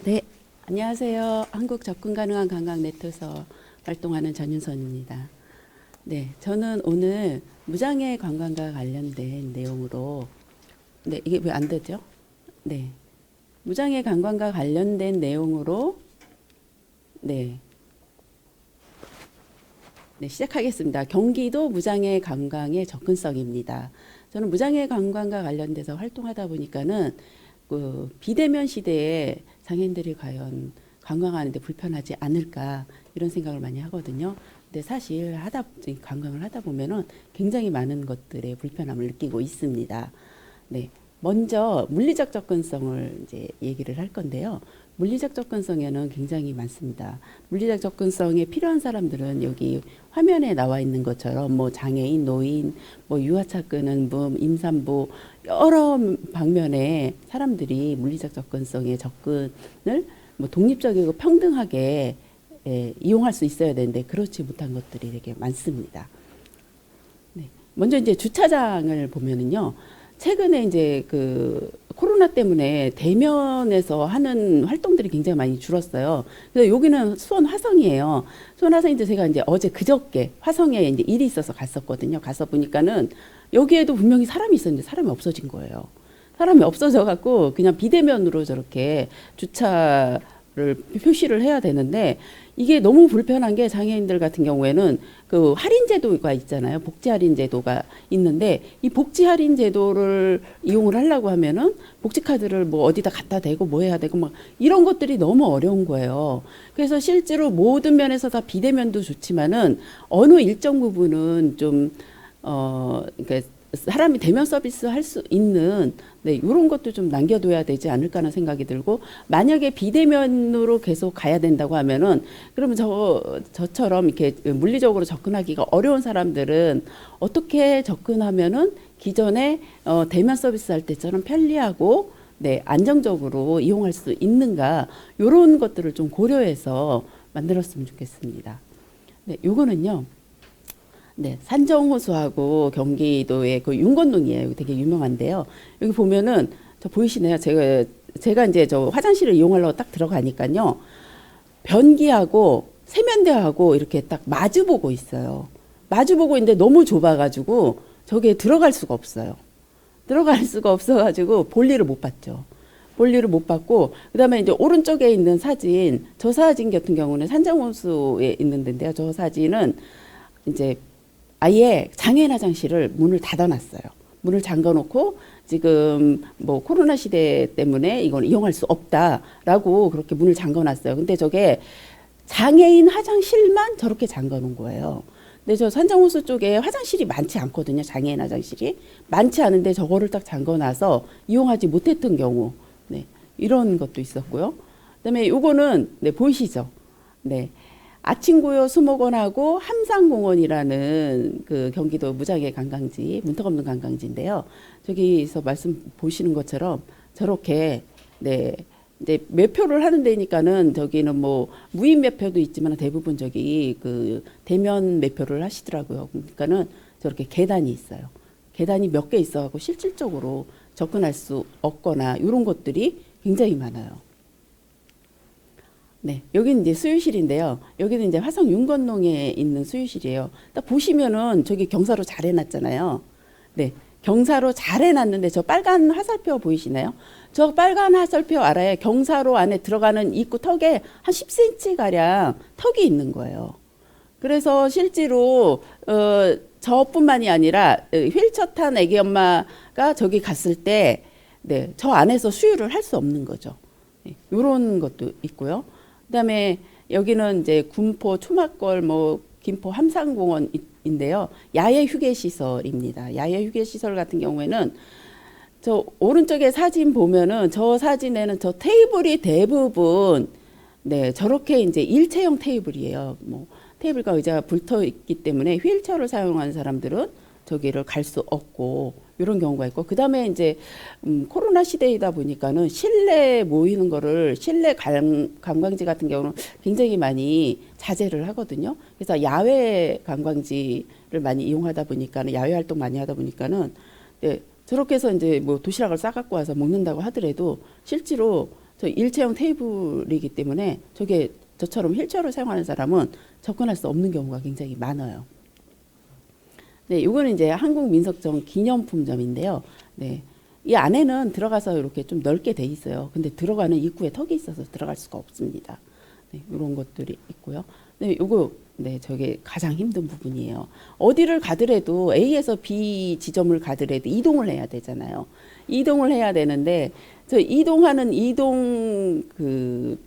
네, 안녕하세요. 한국 접근 가능한 관광 네트워크에서 활동하는 전윤선입니다. 네, 저는 오늘 무장애 관광과 관련된 내용으로, 네, 이게 왜 안 되죠? 네, 무장애 관광과 관련된 내용으로, 네, 네, 시작하겠습니다. 경기도 무장애 관광의 접근성입니다. 저는 무장애 관광과 관련돼서 활동하다 보니까는 그 비대면 시대에 장애인들이 과연 관광하는데 불편하지 않을까 이런 생각을 많이 하거든요. 근데 사실 관광을 하다 보면은 굉장히 많은 것들의 불편함을 느끼고 있습니다. 네. 먼저 물리적 접근성을 이제 얘기를 할 건데요. 물리적 접근성에는 굉장히 많습니다. 물리적 접근성에 필요한 사람들은 여기 화면에 나와 있는 것처럼 뭐 장애인, 노인, 뭐 유아차 끄는 분, 임산부 여러 방면의 사람들이 물리적 접근성에 접근을 뭐 독립적이고 평등하게 이용할 수 있어야 되는데 그렇지 못한 것들이 되게 많습니다. 네. 먼저 이제 주차장을 보면은요. 최근에 이제 그 코로나 때문에 대면에서 하는 활동들이 굉장히 많이 줄었어요. 그래서 여기는 수원 화성이에요. 수원 화성인데 제가 이제 어제 그저께 화성에 이제 일이 있어서 갔었거든요. 가서 보니까는 여기에도 분명히 사람이 있었는데 사람이 없어진 거예요. 사람이 없어져 갖고 그냥 비대면으로 저렇게 주차를 표시를 해야 되는데 이게 너무 불편한 게 장애인들 같은 경우에는 그 할인 제도가 있잖아요. 복지 할인 제도가 있는데 이 복지 할인 제도를 이용을 하려고 하면은 복지 카드를 뭐 어디다 갖다 대고 뭐 해야 되고 막 이런 것들이 너무 어려운 거예요. 그래서 실제로 모든 면에서 다 비대면도 좋지만은 어느 일정 부분은 그러니까 사람이 대면 서비스 할 수 있는 네, 이런 것도 좀 남겨둬야 되지 않을까 하는 생각이 들고 만약에 비대면으로 계속 가야 된다고 하면은 그러면 저처럼 이렇게 물리적으로 접근하기가 어려운 사람들은 어떻게 접근하면은 기존에 대면 서비스 할 때처럼 편리하고 네, 안정적으로 이용할 수 있는가 이런 것들을 좀 고려해서 만들었으면 좋겠습니다. 네, 요거는요. 네, 산정호수하고 경기도의 그 윤건동이에요. 되게 유명한데요. 여기 보면은 저 보이시네요. 제가 이제 저 화장실을 이용하려고 딱 들어가니까요. 변기하고 세면대하고 이렇게 딱 마주보고 있어요. 마주보고 있는데 너무 좁아가지고 저기에 들어갈 수가 없어요. 들어갈 수가 없어가지고 볼일을 못 봤죠. 볼일을 못 봤고 그다음에 이제 오른쪽에 있는 사진, 저 사진 같은 경우는 산정호수에 있는 데인데요. 저 사진은 이제 아예 장애인 화장실을 문을 닫아놨어요. 문을 잠궈놓고 지금 뭐 코로나 시대 때문에 이건 이용할 수 없다라고 그렇게 문을 잠궈놨어요. 근데 저게 장애인 화장실만 저렇게 잠궈놓은 거예요. 근데 저 산정호수 쪽에 화장실이 많지 않거든요. 장애인 화장실이 많지 않은데 저거를 딱 잠궈놔서 이용하지 못했던 경우, 네, 이런 것도 있었고요. 그다음에 요거는 네, 보이시죠? 네. 아침고요 수목원하고 함상공원이라는 그 경기도 무장애 관광지, 문턱 없는 관광지인데요. 저기서 말씀 보시는 것처럼 저렇게 네, 이제 매표를 하는 데니까는 저기는 뭐 무인 매표도 있지만 대부분 저기 그 대면 매표를 하시더라고요. 그러니까는 저렇게 계단이 있어요. 계단이 몇 개 있어갖고 실질적으로 접근할 수 없거나 이런 것들이 굉장히 많아요. 네, 여기는 이제 수유실인데요. 여기는 이제 화성 윤건동에 있는 수유실이에요. 딱 보시면은 저기 경사로 잘 해놨잖아요. 네, 경사로 잘 해놨는데 저 빨간 화살표 보이시나요? 저 빨간 화살표 알아요? 경사로 안에 들어가는 입구 턱에 한 10cm 가량 턱이 있는 거예요. 그래서 실제로 저뿐만이 아니라 휠체어 탄 애기 엄마가 저기 갔을 때, 네, 저 안에서 수유를 할 수 없는 거죠. 네, 이런 것도 있고요. 그다음에 여기는 이제 군포 초막걸 뭐 김포 함상공원인데요. 야외 휴게 시설입니다. 야외 휴게 시설 같은 경우에는 저 오른쪽에 사진 보면은 저 사진에는 저 테이블이 대부분 네, 저렇게 이제 일체형 테이블이에요. 뭐 테이블과 의자가 붙어 있기 때문에 휠체어를 사용하는 사람들은 저기를 갈 수 없고 이런 경우가 있고 그다음에 이제 코로나 시대이다 보니까는 실내 모이는 거를 실내 관광지 같은 경우는 굉장히 많이 자제를 하거든요. 그래서 야외 관광지를 많이 이용하다 보니까는 야외 활동 많이 하다 보니까는 네, 저렇게 해서 이제 뭐 도시락을 싸갖고 와서 먹는다고 하더라도 실제로 저 일체형 테이블이기 때문에 저처럼 휠체어를 사용하는 사람은 접근할 수 없는 경우가 굉장히 많아요. 네, 이거는 이제 한국민속청 기념품점인데요. 네, 이 안에는 들어가서 이렇게 좀 넓게 돼 있어요. 근데 들어가는 입구에 턱이 있어서 들어갈 수가 없습니다. 네, 이런 것들이 있고요. 네, 요거 네, 저게 가장 힘든 부분이에요. 어디를 가더라도 A에서 B 지점을 가더라도 이동을 해야 되잖아요. 이동을 해야 되는데 저 이동하는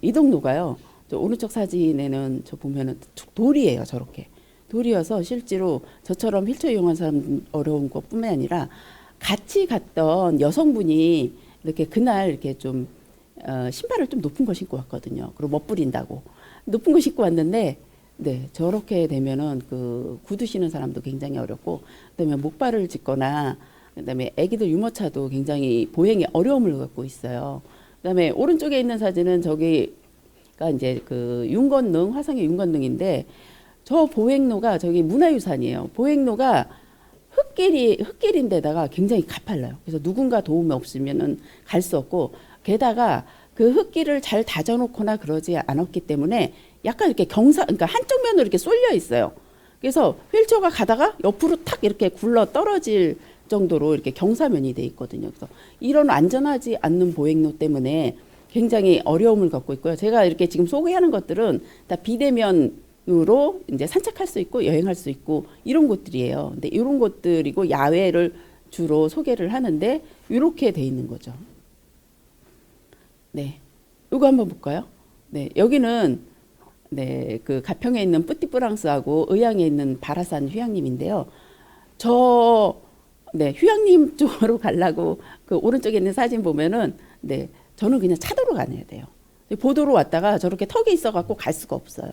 이동로가요. 저 오른쪽 사진에는 저 보면은 돌이에요. 저렇게 돌이어서 실제로 저처럼 휠체어 이용한 사람 어려운 것뿐만 아니라 같이 갔던 여성분이 이렇게 그날 이렇게 좀 신발을 좀 높은 거 신고 왔거든요. 그리고 멋부린다고 높은 거 신고 왔는데 네, 저렇게 되면은 그 구두 신는 사람도 굉장히 어렵고, 그다음에 목발을 짚거나, 그다음에 아기들 유모차도 굉장히 보행에 어려움을 갖고 있어요. 그다음에 오른쪽에 있는 사진은 저기가 이제 그 윤건능, 화성의 윤건능인데, 저 보행로가 저기 문화유산이에요. 보행로가 흙길인데다가 굉장히 가팔라요. 그래서 누군가 도움이 없으면은 갈 수 없고, 게다가 그 흙길을 잘 다져놓거나 그러지 않았기 때문에 약간 이렇게 그러니까 한쪽 면으로 이렇게 쏠려 있어요. 그래서 휠체어가 가다가 옆으로 탁 이렇게 굴러 떨어질 정도로 이렇게 경사면이 돼 있거든요. 그래서 이런 안전하지 않는 보행로 때문에 굉장히 어려움을 갖고 있고요. 제가 이렇게 지금 소개하는 것들은 다 비대면으로 이제 산책할 수 있고 여행할 수 있고 이런 곳들이에요. 근데 이런 곳들이고 야외를 주로 소개를 하는데 이렇게 돼 있는 거죠. 네, 이거 한번 볼까요? 네, 여기는 네, 그 가평에 있는 뿌띠프랑스하고 의양에 있는 바라산 휴양림인데요. 네, 휴양림 쪽으로 가려고 그 오른쪽에 있는 사진 보면은 네, 저는 그냥 차도로 가야 돼요. 보도로 왔다가 저렇게 턱이 있어갖고 갈 수가 없어요.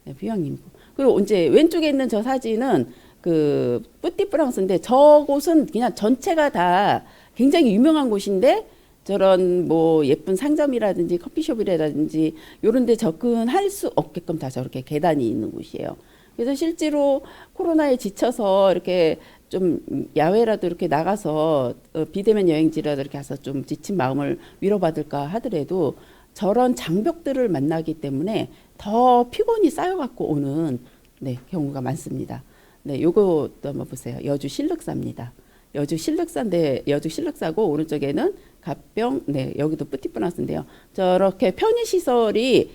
네, 휴양림이고. 그리고 이제 왼쪽에 있는 저 사진은 그 뿌띠프랑스인데 저곳은 그냥 전체가 다 굉장히 유명한 곳인데 저런 뭐 예쁜 상점이라든지 커피숍이라든지 이런 데 접근할 수 없게끔 다 저렇게 계단이 있는 곳이에요. 그래서 실제로 코로나에 지쳐서 이렇게 좀 야외라도 이렇게 나가서 비대면 여행지라도 이렇게 가서 좀 지친 마음을 위로받을까 하더라도 저런 장벽들을 만나기 때문에 더 피곤이 쌓여갖고 오는 네, 경우가 많습니다. 네, 요것도 한번 보세요. 여주 신륵사입니다. 여주 신륵사인데 여주 신륵사고 오른쪽에는 가평, 네, 여기도 뿌띠프랑스인데요. 저렇게 편의시설이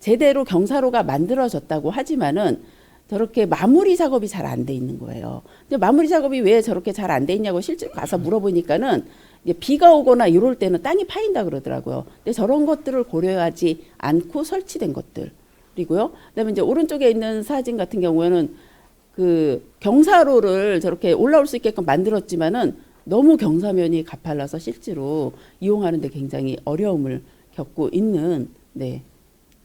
제대로 경사로가 만들어졌다고 하지만은 저렇게 마무리 작업이 잘 안 돼 있는 거예요. 근데 마무리 작업이 왜 저렇게 잘 안 돼 있냐고 실제 가서 물어보니까는 이제 비가 오거나 이럴 때는 땅이 파인다 그러더라고요. 근데 저런 것들을 고려하지 않고 설치된 것들이고요. 그다음에 이제 오른쪽에 있는 사진 같은 경우에는 그 경사로를 저렇게 올라올 수 있게끔 만들었지만은 너무 경사면이 가팔라서 실제로 이용하는데 굉장히 어려움을 겪고 있는 네,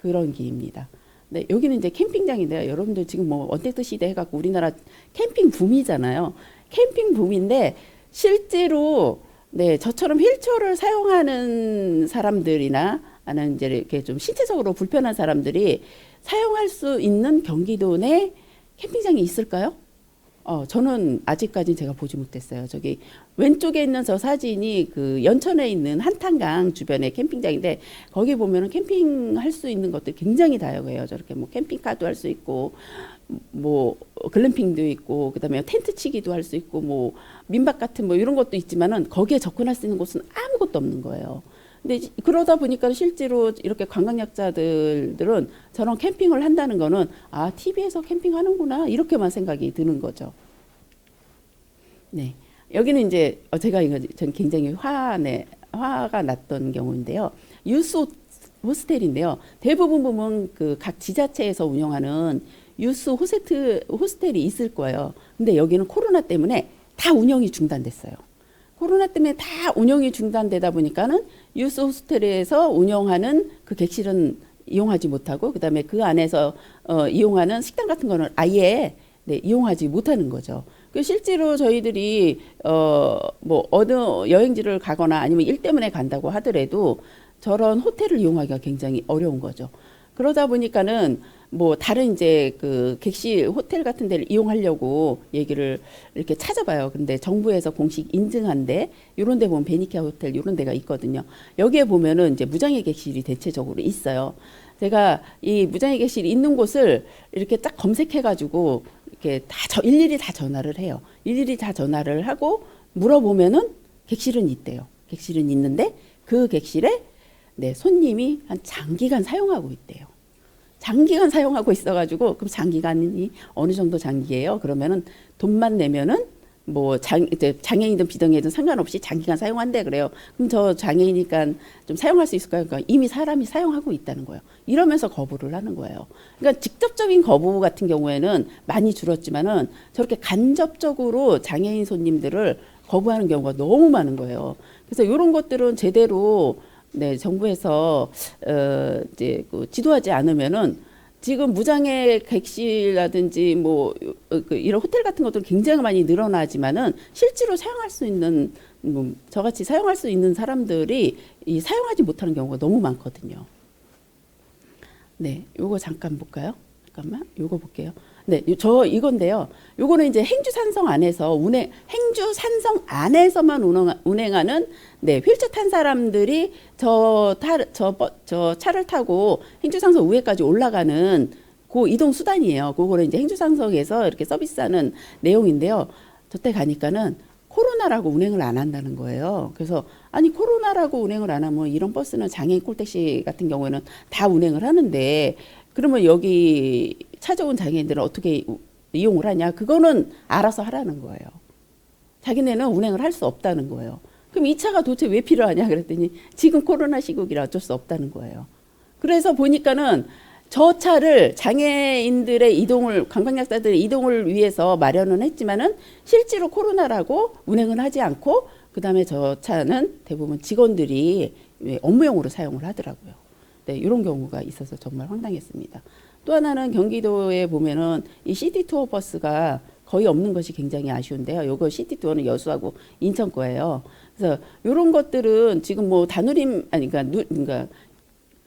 그런 길입니다. 네, 여기는 이제 캠핑장인데요. 여러분들 지금 뭐 언택트 시대 해갖고 우리나라 캠핑 붐이잖아요. 캠핑 붐인데 실제로 네, 저처럼 휠체어를 사용하는 사람들이나 아니면 이제 이렇게 좀 신체적으로 불편한 사람들이 사용할 수 있는 경기도 내 캠핑장이 있을까요? 저는 아직까지 제가 보지 못했어요. 저기 왼쪽에 있는 저 사진이 그 연천에 있는 한탄강 주변의 캠핑장인데 거기 보면은 캠핑할 수 있는 것들 굉장히 다양해요. 저렇게 뭐 캠핑카도 할 수 있고 뭐 글램핑도 있고 그다음에 텐트 치기도 할 수 있고 뭐 민박 같은 뭐 이런 것도 있지만은 거기에 접근할 수 있는 곳은 아무것도 없는 거예요. 근데 그러다 보니까 실제로 이렇게 관광약자들은 저런 캠핑을 한다는 거는 아, TV에서 캠핑하는구나 이렇게만 생각이 드는 거죠. 네, 여기는 이제 제가 이거 전 굉장히 화가 났던 경우인데요. 유스 호스텔인데요. 대부분 보면 그 각 지자체에서 운영하는 유스 호스텔이 있을 거예요. 근데 여기는 코로나 때문에 다 운영이 중단됐어요. 코로나 때문에 다 운영이 중단되다 보니까는 유스 호스텔에서 운영하는 그 객실은 이용하지 못하고 그다음에 그 안에서 이용하는 식당 같은 거는 아예 네, 이용하지 못하는 거죠. 그 실제로 저희들이 뭐 어느 여행지를 가거나 아니면 일 때문에 간다고 하더라도 저런 호텔을 이용하기가 굉장히 어려운 거죠. 그러다 보니까는 뭐 다른 이제 그 객실 호텔 같은 데를 이용하려고 얘기를 이렇게 찾아봐요. 근데 정부에서 공식 인증한데 이런 데 보면 베니키아 호텔 이런 데가 있거든요. 여기에 보면은 이제 무장애 객실이 대체적으로 있어요. 제가 이 무장애 객실이 있는 곳을 이렇게 딱 검색해가지고 이렇게 일일이 다 전화를 해요. 일일이 다 전화를 하고 물어보면은 객실은 있대요. 객실은 있는데 그 객실에 네, 손님이 한 장기간 사용하고 있대요. 장기간 사용하고 있어가지고 그럼 장기간이 어느 정도 장기예요? 그러면은 돈만 내면은 뭐 이제 장애인이든 비장애인이든 상관없이 장기간 사용한대 그래요. 그럼 저 장애인이니까 좀 사용할 수 있을까요? 그러니까 이미 사람이 사용하고 있다는 거예요. 이러면서 거부를 하는 거예요. 그러니까 직접적인 거부 같은 경우에는 많이 줄었지만은 저렇게 간접적으로 장애인 손님들을 거부하는 경우가 너무 많은 거예요. 그래서 이런 것들은 제대로 네, 정부에서 이제 그 지도하지 않으면은 지금 무장애 객실이라든지 뭐 이런 호텔 같은 것들 굉장히 많이 늘어나지만은 실제로 사용할 수 있는 저같이 사용할 수 있는 사람들이 사용하지 못하는 경우가 너무 많거든요. 네, 요거 잠깐 볼까요? 잠깐만, 요거 볼게요. 네, 이건데요. 요거는 이제 행주산성 안에서 행주산성 안에서만 운행하는 네, 휠체어 탄 사람들이 저 차를 타고 행주산성 위에까지 올라가는 그 이동 수단이에요. 그거를 이제 행주산성에서 이렇게 서비스하는 내용인데요. 저때 가니까는 코로나라고 운행을 안 한다는 거예요. 그래서 아니 코로나라고 운행을 안 하면 이런 버스는 장애인 콜택시 같은 경우에는 다 운행을 하는데 그러면 여기 찾아온 장애인들은 어떻게 이용을 하냐? 그거는 알아서 하라는 거예요. 자기네는 운행을 할 수 없다는 거예요. 그럼 이 차가 도대체 왜 필요하냐? 그랬더니 지금 코로나 시국이라 어쩔 수 없다는 거예요. 그래서 보니까는 저 차를 장애인들의 이동을, 관광약자들의 이동을 위해서 마련은 했지만은 실제로 코로나라고 운행을 하지 않고 그 다음에 저 차는 대부분 직원들이 업무용으로 사용을 하더라고요. 네, 이런 경우가 있어서 정말 황당했습니다. 또 하나는 경기도에 보면은 이 시티 투어 버스가 거의 없는 것이 굉장히 아쉬운데요. 요거 시티 투어는 여수하고 인천 거예요. 그래서 이런 것들은 지금 뭐 그러니까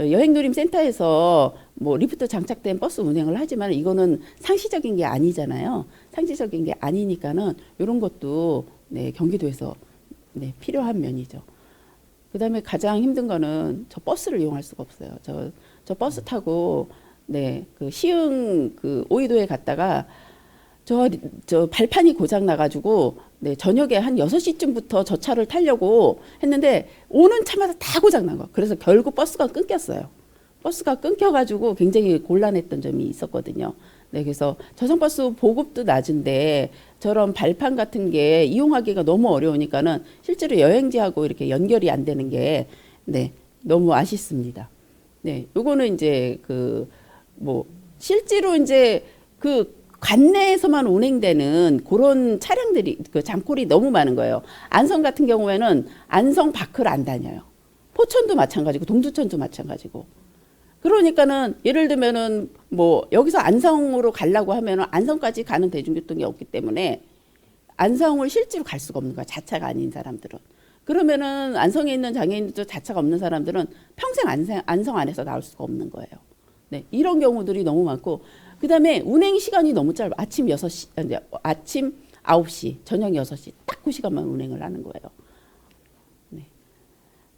여행 누림 센터에서 뭐 리프트 장착된 버스 운행을 하지만 이거는 상시적인 게 아니잖아요. 상시적인 게 아니니까는 이런 것도 네, 경기도에서 네, 필요한 면이죠. 그다음에 가장 힘든 거는 저 버스를 이용할 수가 없어요. 저 버스 타고 네, 그 시흥 그 오이도에 갔다가 저 발판이 고장 나가지고 네, 저녁에 한 6시쯤부터 저 차를 타려고 했는데 오는 차마다 다 고장 난 거. 그래서 결국 버스가 끊겼어요. 버스가 끊겨가지고 굉장히 곤란했던 점이 있었거든요. 네, 그래서 저성버스 보급도 낮은데 저런 발판 같은 게 이용하기가 너무 어려우니까는 실제로 여행지하고 이렇게 연결이 안 되는 게 네, 너무 아쉽습니다. 네, 요거는 이제 실제로 이제 관내에서만 운행되는 그런 차량들이 장콜이 너무 많은 거예요. 안성 같은 경우에는 안성 밖을 안 다녀요. 포천도 마찬가지고 동두천도 마찬가지고. 그러니까는 예를 들면은 뭐 여기서 안성으로 가려고 하면은 안성까지 가는 대중교통이 없기 때문에 안성을 실제로 갈 수가 없는 거야. 자차가 아닌 사람들은. 그러면은 안성에 있는 장애인들도 자차가 없는 사람들은 평생 안성 안에서 나올 수가 없는 거예요. 네, 이런 경우들이 너무 많고 그다음에 운행 시간이 너무 짧아. 아침 9시, 저녁 6시 딱 그 시간만 운행을 하는 거예요. 네.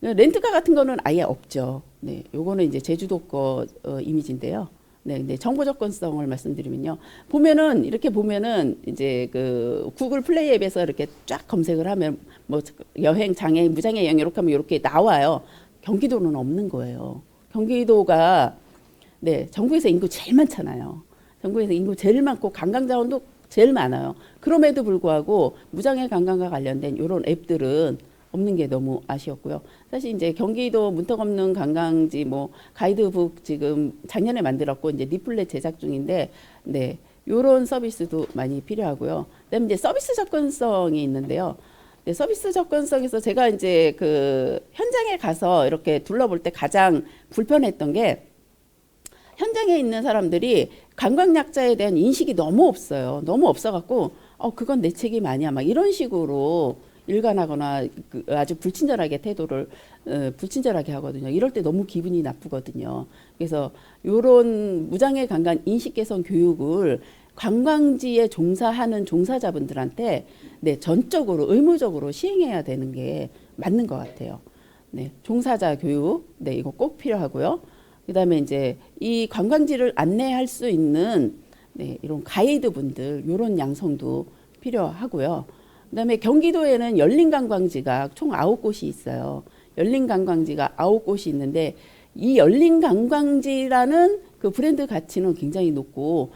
렌트카 같은 거는 아예 없죠. 네, 요거는 이제 제주도 거 이미지인데요. 네, 네, 정보 접근성을 말씀드리면요. 보면은 이렇게 보면은 이제 그 구글 플레이 앱에서 이렇게 쫙 검색을 하면 뭐 여행 장애인, 무장애 여행 이렇게 하면 이렇게 나와요. 경기도는 없는 거예요. 경기도가 네, 전국에서 인구 제일 많잖아요. 전국에서 인구 제일 많고 관광 자원도 제일 많아요. 그럼에도 불구하고 무장애 관광과 관련된 이런 앱들은 없는 게 너무 아쉬웠고요. 사실 이제 경기도 문턱 없는 관광지 뭐 가이드북 지금 작년에 만들었고 이제 리플렛 제작 중인데 네, 요런 서비스도 많이 필요하고요. 그다음에 이제 서비스 접근성이 있는데요. 네, 서비스 접근성에서 제가 이제 그 현장에 가서 이렇게 둘러볼 때 가장 불편했던 게 현장에 있는 사람들이 관광약자에 대한 인식이 너무 없어요. 너무 없어갖고 그건 내 책임 아니야. 막 이런 식으로 일관하거나 아주 불친절하게 태도를 불친절하게 하거든요. 이럴 때 너무 기분이 나쁘거든요. 그래서 요런 무장애 관광 인식 개선 교육을 관광지에 종사하는 종사자분들한테 네, 전적으로 의무적으로 시행해야 되는 게 맞는 것 같아요. 네, 종사자 교육, 네, 이거 꼭 필요하고요. 그다음에 이제 이 관광지를 안내할 수 있는 네, 이런 가이드 분들, 이런 양성도 필요하고요. 그다음에 경기도에는 열린 관광지가 총 9곳이 있어요. 열린 관광지가 9곳이 있는데 이 열린 관광지라는 그 브랜드 가치는 굉장히 높고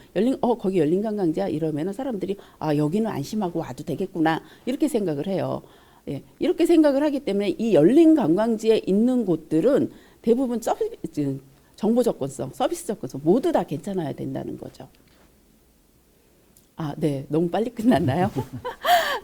거기 열린 관광지야 이러면은 사람들이 아 여기는 안심하고 와도 되겠구나 이렇게 생각을 해요. 예, 이렇게 생각을 하기 때문에 이 열린 관광지에 있는 곳들은 대부분 정보 접근성, 서비스 접근성 모두 다 괜찮아야 된다는 거죠. 아, 네, 너무 빨리 끝났나요?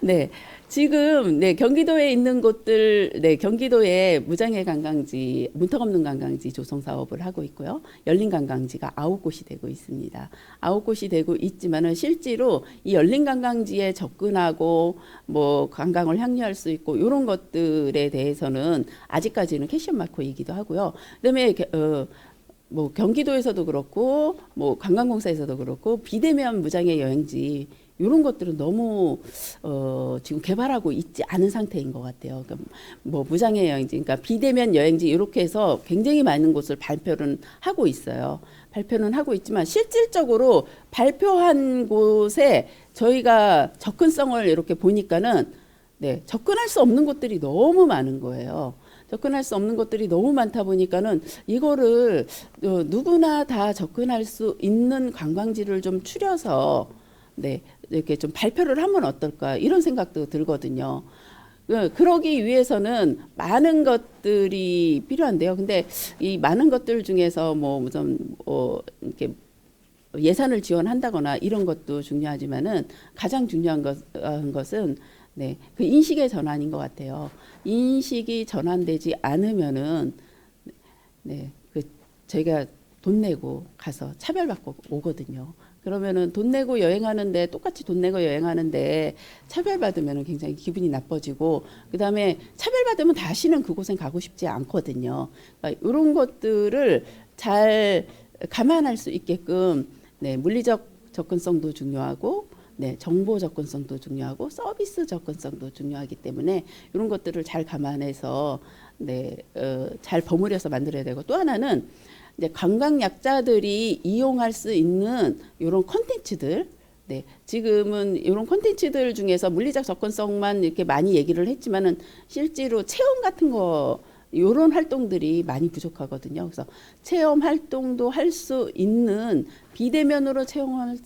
네, 지금 네 경기도에 있는 곳들, 네 경기도에 무장애 관광지, 문턱 없는 관광지 조성 사업을 하고 있고요. 열린 관광지가 9곳이 되고 있습니다. 9곳이 되고 있지만은 실제로 이 열린 관광지에 접근하고 뭐 관광을 향유할 수 있고 이런 것들에 대해서는 아직까지는 퀘션 마크이기도 하고요. 그다음에 뭐 경기도에서도 그렇고 뭐 관광공사에서도 그렇고 비대면 무장애 여행지 이런 것들은 너무 지금 개발하고 있지 않은 상태인 것 같아요. 그러니까 뭐 무장애 여행지, 그러니까 비대면 여행지 이렇게 해서 굉장히 많은 곳을 발표는 하고 있어요. 발표는 하고 있지만 실질적으로 발표한 곳에 저희가 접근성을 이렇게 보니까는 네, 접근할 수 없는 곳들이 너무 많은 거예요. 접근할 수 없는 것들이 너무 많다 보니까는 이거를 누구나 다 접근할 수 있는 관광지를 좀 추려서 네, 이렇게 좀 발표를 하면 어떨까 이런 생각도 들거든요. 그러기 위해서는 많은 것들이 필요한데요. 근데 이 많은 것들 중에서 뭐 좀 이렇게 예산을 지원한다거나 이런 것도 중요하지만은 가장 중요한 것은 네, 그 인식의 전환인 것 같아요. 인식이 전환되지 않으면은 네, 저희가 돈 내고 가서 차별받고 오거든요. 그러면은 돈 내고 여행하는데 똑같이 돈 내고 여행하는데 차별받으면은 굉장히 기분이 나빠지고 그다음에 차별받으면 다시는 그곳엔 가고 싶지 않거든요. 그러니까 이런 것들을 잘 감안할 수 있게끔 네, 물리적 접근성도 중요하고 네, 정보 접근성도 중요하고 서비스 접근성도 중요하기 때문에 이런 것들을 잘 감안해서 네, 잘 버무려서 만들어야 되고 또 하나는 이제 관광 약자들이 이용할 수 있는 이런 콘텐츠들 네, 지금은 이런 콘텐츠들 중에서 물리적 접근성만 이렇게 많이 얘기를 했지만은 실제로 체험 같은 거 이런 활동들이 많이 부족하거든요. 그래서 체험 활동도 할 수 있는 비대면으로 체험할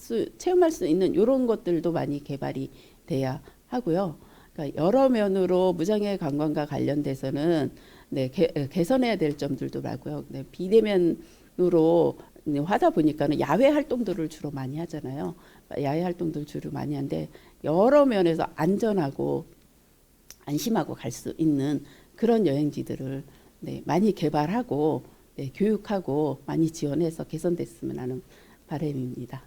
수 있는 이런 것들도 많이 개발이 돼야 하고요. 그러니까 여러 면으로 무장애 관광과 관련돼서는 네, 개선해야 될 점들도 많고요. 네, 비대면으로 하다 보니까는 야외 활동들을 주로 많이 하잖아요. 야외 활동들 주로 많이 하는데 여러 면에서 안전하고 안심하고 갈 수 있는 그런 여행지들을 네, 많이 개발하고 네, 교육하고 많이 지원해서 개선됐으면 하는 바람입니다.